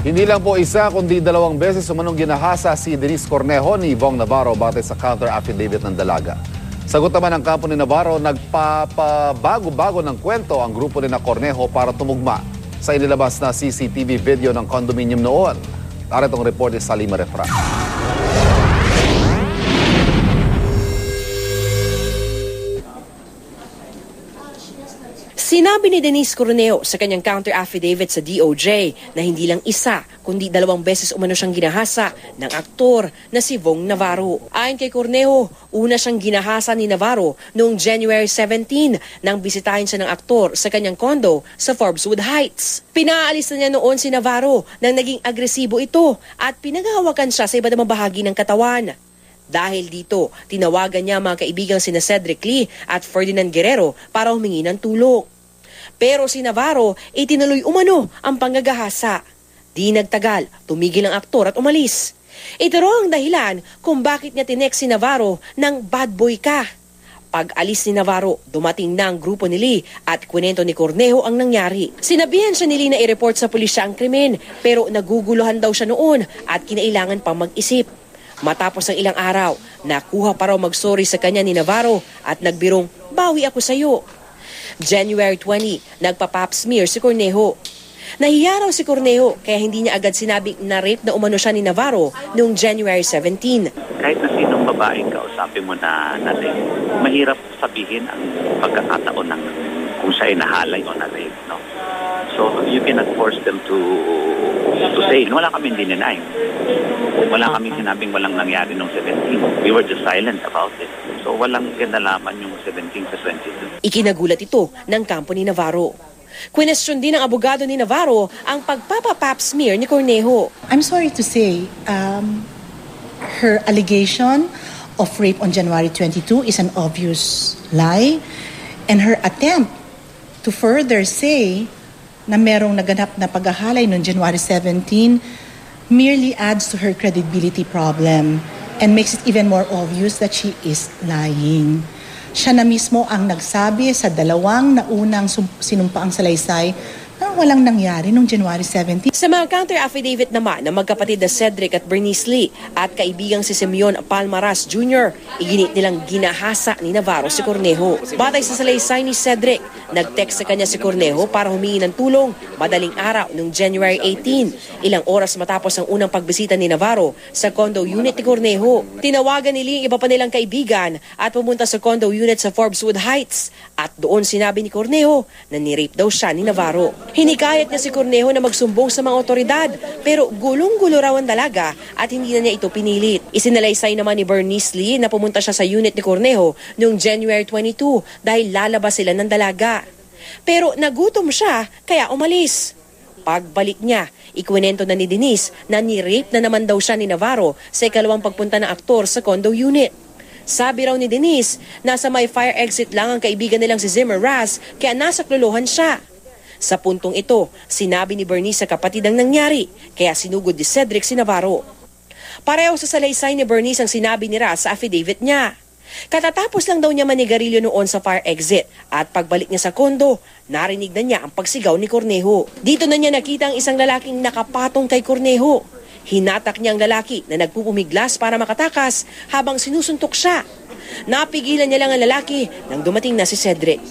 Hindi lang po isa kundi dalawang beses umanong ginahasa si Denise Cornejo ni Vong Navarro batay sa counter affidavit ng dalaga. Sagot naman ng kampo ni Navarro, nagpapabago-bago ng kwento ang grupo ni Cornejo para tumugma sa inilabas na CCTV video ng condominium noon. Para itong report ni Salima Refra. Sinabi ni Denise Cornejo sa kanyang counter affidavit sa DOJ na hindi lang isa kundi dalawang beses umano siyang ginahasa ng aktor na si Vong Navarro. Ayon kay Cornejo, una siyang ginahasa ni Navarro noong January 17 nang bisitahin siya ng aktor sa kanyang condo sa Forbeswood Heights. Pinaalis na niya noon si Navarro nang naging agresibo ito at pinaghahawakan siya sa iba't ibang bahagi ng katawan. Dahil dito, tinawagan niya mga kaibigang sina Cedric Lee at Ferdinand Guerrero para humingi ng tulong. Pero si Navarro itinuloy umano ang panggagahasa. Di nagtagal, tumigil ang aktor at umalis. Ito raw ang dahilan kung bakit niya tinext si Navarro ng bad boy ka. Pag alis ni Navarro, dumating na ang grupo ni Lee at kwento ni Cornejo ang nangyari. Sinabihan siya ni Lee na i-report sa pulisya ang krimen pero naguguluhan daw siya noon at kinailangan pang mag-isip. Matapos ang ilang araw, nakuha pa raw mag-sorry sa kanya ni Navarro at nagbirong, bawi ako sa'yo. January 20, nagpa-pap smear si Cornejo. Nahiya raw si Cornejo kaya hindi niya agad sinabing na-rape na umano siya ni Navarro noong January 17. Kahit na sinong babaeng kausapin mo na natin, mahirap sabihin ang pagkakataon ng kung siya ay nahalay o na-rape. No? So you cannot force them to say, wala kaming dinenay. Wala kaming sinabing walang nangyari noong 17. We were just silent about it. So walang kinalaman yung 17 sa 22. Ikinagulat ito ng kampo ni Navarro. Kwestiyon din ng abogado ni Navarro ang pagpapapap smear ni Cornejo. I'm sorry to say, her allegation of rape on January 22 is an obvious lie. And her attempt to further say na merong naganap na paghahalay noong January 17 merely adds to her credibility problem and makes it even more obvious that she is lying. Siya na mismo ang nagsabi sa dalawang naunang sinumpaang salaysay na walang nangyari noong January 17. Sa mga counter affidavit naman ng magkapatid na Cedric at Bernice Lee at kaibigang si Simeon Palmaras Jr., iginit nilang ginahasa ni Navarro si Cornejo. Batay sa salaysay ni Cedric, nag-text sa kanya si Cornejo para humingi ng tulong madaling araw noong January 18, ilang oras matapos ang unang pagbisita ni Navarro sa condo unit ni Cornejo. Tinawagan ni Lee ang iba pa nilang kaibigan at pumunta sa condo unit sa Forbeswood Heights at doon sinabi ni Cornejo na ni-rape daw siya ni Navarro. Hinikayat niya si Cornejo na magsumbong sa mga otoridad pero gulong-gulo raw ang dalaga at hindi na niya ito pinilit. Isinalaysay naman ni Bernice Lee na pumunta siya sa unit ni Cornejo noong January 22 dahil lalabas sila ng dalaga. Pero nagutom siya kaya umalis. Pagbalik niya, ikwento na ni Denise na ni-rape na naman daw siya ni Navarro sa ikalawang pagpunta ng aktor sa condo unit. Sabi raw ni Denise, nasa may fire exit lang ang kaibigan nilang si Zimmer Raz kaya nasa kluluhan siya. Sa puntong ito, sinabi ni Bernice sa kapatid ang nangyari, kaya sinugod ni Cedric si Navarro. Pareho sa salaysay ni Bernice ang sinabi ni Raz sa affidavit niya. Katatapos lang daw niya manigarilyo noon sa fire exit at pagbalik niya sa kondo, narinig na niya ang pagsigaw ni Cornejo. Dito na niya nakita ang isang lalaking nakapatong kay Cornejo. Hinatak niya ang lalaki na nagpupumiglas para makatakas habang sinusuntok siya. Napigilan niya lang ang lalaki nang dumating na si Cedric.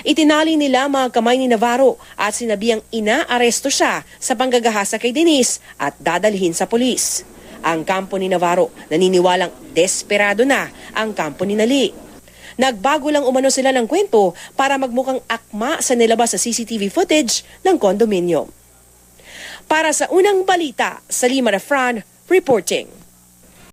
Itinali nila mga kamay ni Navarro at sinabihang inaaresto siya sa panggagahasa kay Denise at dadalhin sa pulis. Ang kampo ni Navarro naniniwalang desperado na ang kampo ni Lee. Nagbago lang umano sila ng kwento para magmukhang akma sa nilabas sa CCTV footage ng condominium. Para sa unang balita, Salima Refran reporting.